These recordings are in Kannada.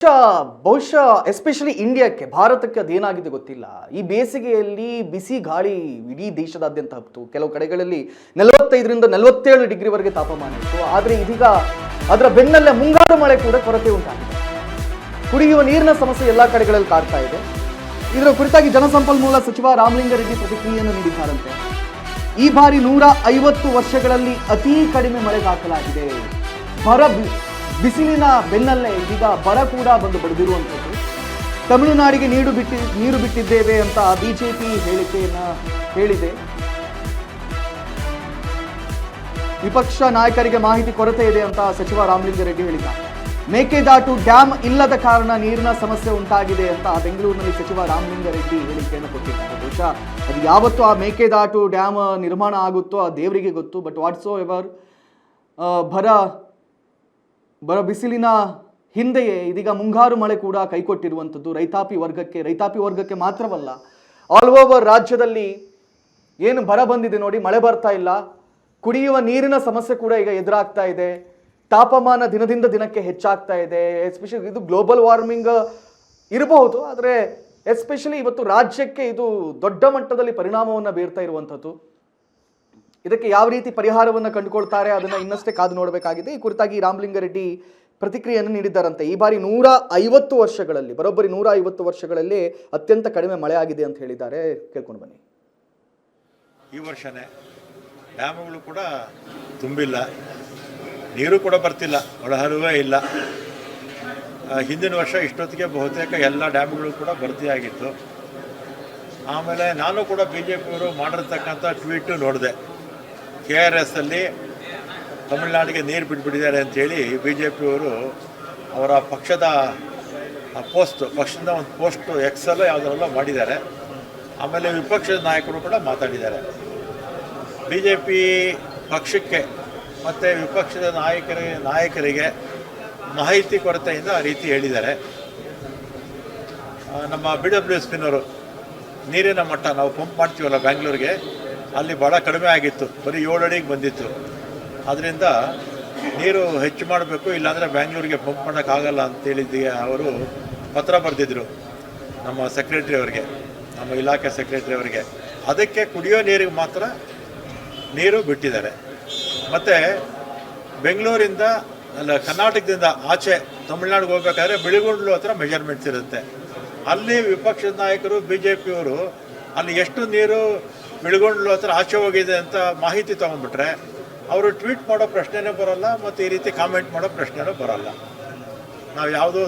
ಬಹುಶಃ ಎಸ್ಪೆಷಲಿ ಇಂಡಿಯಾಕ್ಕೆ ಭಾರತಕ್ಕೆ ಅದೇನಾಗಿದೆ ಗೊತ್ತಿಲ್ಲ. ಈ ಬೇಸಿಗೆಯಲ್ಲಿ ಬಿಸಿ ಗಾಳಿ ಇಡೀ ದೇಶದಾದ್ಯಂತ ಹಬ್ಬಿತು. ಕೆಲವು ಕಡೆಗಳಲ್ಲಿ 45ರಿಂದ 47 ಡಿಗ್ರಿವರೆಗೆ ತಾಪಮಾನ ಇತ್ತು. ಆದರೆ ಇದೀಗ ಅದರ ಬೆನ್ನಲ್ಲೇ ಮುಂಗಾರು ಮಳೆ ಕೂಡ ಕೊರತೆ ಉಂಟಾಗಿದೆ. ಕುಡಿಯುವ ನೀರಿನ ಸಮಸ್ಯೆ ಎಲ್ಲಾ ಕಡೆಗಳಲ್ಲಿ ಕಾಡ್ತಾ ಇದೆ. ಇದರ ಕುರಿತಾಗಿ ಜಲಸಂಪನ್ಮೂಲ ಸಚಿವ ರಾಮಲಿಂಗಾರೆಡ್ಡಿ ಪ್ರತಿಕ್ರಿಯೆಯನ್ನು ನೀಡಿದ್ದಾರಂತೆ. ಈ ಬಾರಿ 150 ವರ್ಷಗಳಲ್ಲಿ ಅತಿ ಕಡಿಮೆ ಮಳೆ ದಾಖಲಾಗಿದೆ. ಬಿಸಿಲಿನ ಬೆನ್ನಲ್ಲೇ ಇದೀಗ ಬರ ಕೂಡ ಬಂದು ಬಡಿದಿರುವಂಥದ್ದು. ತಮಿಳುನಾಡಿಗೆ ನೀರು ಬಿಟ್ಟಿದ್ದೇವೆ ಅಂತ ಬಿಜೆಪಿ ಹೇಳಿಕೆಯನ್ನ ಹೇಳಿದೆ. ವಿಪಕ್ಷ ನಾಯಕರಿಗೆ ಮಾಹಿತಿ ಕೊರತೆ ಇದೆ ಅಂತ ಸಚಿವ ರಾಮಲಿಂಗಾರೆಡ್ಡಿ ಹೇಳಿದ್ದಾರೆ. ಮೇಕೆದಾಟು ಡ್ಯಾಮ್ ಇಲ್ಲದ ಕಾರಣ ನೀರಿನ ಸಮಸ್ಯೆ ಉಂಟಾಗಿದೆ ಅಂತ ಬೆಂಗಳೂರಿನಲ್ಲಿ ಸಚಿವ ರಾಮಲಿಂಗಾರೆಡ್ಡಿ ಹೇಳಿಕೆಯನ್ನು ಕೊಟ್ಟಿದ್ದಾರೆ. ಬಹುಶಃ ಅದು ಯಾವತ್ತೂ ಆ ಮೇಕೆದಾಟು ಡ್ಯಾಮ್ ನಿರ್ಮಾಣ ಆಗುತ್ತೋ ಆ ದೇವರಿಗೆ ಗೊತ್ತು. ಬಟ್ ವಾಟ್ಸೋ ಎವರ್ ಬರ ಬಿಸಿಲಿನ ಹಿಂದೆಯೇ ಇದೀಗ ಮುಂಗಾರು ಮಳೆ ಕೂಡ ಕೈಕೊಟ್ಟಿರುವಂಥದ್ದು ರೈತಾಪಿ ವರ್ಗಕ್ಕೆ ಮಾತ್ರವಲ್ಲ, ಆಲ್ ಓವರ್ ರಾಜ್ಯದಲ್ಲಿ ಏನು ಬರ ಬಂದಿದೆ ನೋಡಿ, ಮಳೆ ಬರ್ತಾ ಇಲ್ಲ. ಕುಡಿಯುವ ನೀರಿನ ಸಮಸ್ಯೆ ಕೂಡ ಈಗ ಎದುರಾಗ್ತಾ ಇದೆ. ತಾಪಮಾನ ದಿನದಿಂದ ದಿನಕ್ಕೆ ಹೆಚ್ಚಾಗ್ತಾ ಇದೆ. ಎಸ್ಪೆಷಲಿ ಇದು ಗ್ಲೋಬಲ್ ವಾರ್ಮಿಂಗ್ ಇರಬಹುದು, ಆದರೆ ಎಸ್ಪೆಷಲಿ ಇವತ್ತು ರಾಜ್ಯಕ್ಕೆ ಇದು ದೊಡ್ಡ ಮಟ್ಟದಲ್ಲಿ ಪರಿಣಾಮವನ್ನು ಬೀರ್ತಾ ಇರುವಂಥದ್ದು. ಇದಕ್ಕೆ ಯಾವ ರೀತಿ ಪರಿಹಾರವನ್ನು ಕಂಡುಕೊಳ್ತಾರೆ ಅದನ್ನು ಇನ್ನಷ್ಟೇ ಕಾದು ನೋಡಬೇಕಾಗಿದೆ. ಈ ಕುರಿತಾಗಿ ರಾಮಲಿಂಗಾರೆಡ್ಡಿ ಪ್ರತಿಕ್ರಿಯೆಯನ್ನು ನೀಡಿದ್ದಾರಂತೆ. ಈ ಬಾರಿ 150 ವರ್ಷಗಳಲ್ಲಿ ಬರೋಬ್ಬರಿ 150 ವರ್ಷಗಳಲ್ಲಿ ಅತ್ಯಂತ ಕಡಿಮೆ ಮಳೆ ಆಗಿದೆ ಅಂತ ಹೇಳಿದ್ದಾರೆ. ಕೇಳ್ಕೊಂಡು ಬನ್ನಿ. ಈ ವರ್ಷನೇ ಡ್ಯಾಮ್ಗಳು ಕೂಡ ತುಂಬಿಲ್ಲ, ನೀರು ಕೂಡ ಬರ್ತಿಲ್ಲ, ಒಳಹರಿವೇ ಇಲ್ಲ. ಹಿಂದಿನ ವರ್ಷ ಇಷ್ಟೊತ್ತಿಗೆ ಬಹುತೇಕ ಎಲ್ಲ ಡ್ಯಾಮ್ಗಳು ಕೂಡ ಭರ್ತಿಯಾಗಿತ್ತು. ಆಮೇಲೆ ನಾನು ಕೂಡ BJPಯವರು ಮಾಡಿರ್ತಕ್ಕಂಥ ಟ್ವೀಟು ನೋಡಿದೆ. KRS ಅಲ್ಲಿ ತಮಿಳುನಾಡಿಗೆ ನೀರು ಬಿಟ್ಬಿಟ್ಟಿದ್ದಾರೆ ಅಂಥೇಳಿ BJPಯವರು ಅವರ ಪಕ್ಷದ ಪಕ್ಷದ ಒಂದು ಪೋಸ್ಟು ಎಕ್ಸಲ್ಲೋ ಯಾವುದರಲ್ಲೋ ಮಾಡಿದ್ದಾರೆ. ಆಮೇಲೆ ವಿಪಕ್ಷದ ನಾಯಕರು ಕೂಡ ಮಾತಾಡಿದ್ದಾರೆ. BJP ಪಕ್ಷಕ್ಕೆ ಮತ್ತು ವಿಪಕ್ಷದ ನಾಯಕರಿಗೆ ಮಾಹಿತಿ ಕೊರತೆಯಿಂದ ಆ ರೀತಿ ಹೇಳಿದ್ದಾರೆ. ನಮ್ಮ BWSPನವರು ನೀರಿನ ಮಟ್ಟ ನಾವು ಪಂಪ್ ಮಾಡ್ತೀವಲ್ಲ ಬ್ಯಾಂಗ್ಳೂರಿಗೆ, ಅಲ್ಲಿ ಭಾಳ ಕಡಿಮೆ ಆಗಿತ್ತು, ಬರೀ 7 ಅಡಿಗೆ ಬಂದಿತ್ತು. ಆದ್ದರಿಂದ ನೀರು ಹೆಚ್ಚು ಮಾಡಬೇಕು, ಇಲ್ಲಾಂದರೆ ಬ್ಯಾಂಗ್ಳೂರಿಗೆ ಪಂಪ್ ಮಾಡೋಕ್ಕಾಗಲ್ಲ ಅಂತೇಳಿದ್ದು ಅವರು ಪತ್ರ ಬರೆದಿದ್ರು ನಮ್ಮ ಸೆಕ್ರೆಟ್ರಿ ಅವರಿಗೆ, ನಮ್ಮ ಇಲಾಖೆ ಸೆಕ್ರೆಟ್ರಿ ಅವರಿಗೆ. ಅದಕ್ಕೆ ಕುಡಿಯೋ ನೀರಿಗೆ ಮಾತ್ರ ನೀರು ಬಿಟ್ಟಿದ್ದಾರೆ. ಮತ್ತು ಬೆಂಗಳೂರಿಂದ ಕರ್ನಾಟಕದಿಂದ ಆಚೆ ತಮಿಳ್ನಾಡಿಗೆ ಹೋಗ್ಬೇಕಾದ್ರೆ ಬಿಳಿಗುಂಡ್ಲು ಹತ್ರ ಮೆಜರ್ಮೆಂಟ್ಸ್ ಇರುತ್ತೆ. ಅಲ್ಲಿ ವಿಪಕ್ಷದ ನಾಯಕರು BJPಯವರು ಅಲ್ಲಿ ಎಷ್ಟು ನೀರು ಬಿಳಿಗುಂಡ್ಲು ಹತ್ರ ಆಚೆ ಹೋಗಿದೆ ಅಂತ ಮಾಹಿತಿ ತೊಗೊಂಡ್ಬಿಟ್ರೆ ಅವರು ಟ್ವೀಟ್ ಮಾಡೋ ಪ್ರಶ್ನೆನೇ ಬರೋಲ್ಲ, ಮತ್ತು ಈ ರೀತಿ ಕಾಮೆಂಟ್ ಮಾಡೋ ಪ್ರಶ್ನೆನೂ ಬರೋಲ್ಲ. ನಾವು ಯಾವುದೋ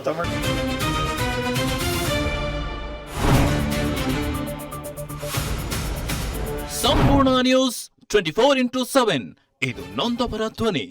ಸಂಪೂರ್ಣ ನ್ಯೂಸ್ 24x7 ಇದು ನೊಂದವರ ಧ್ವನಿ.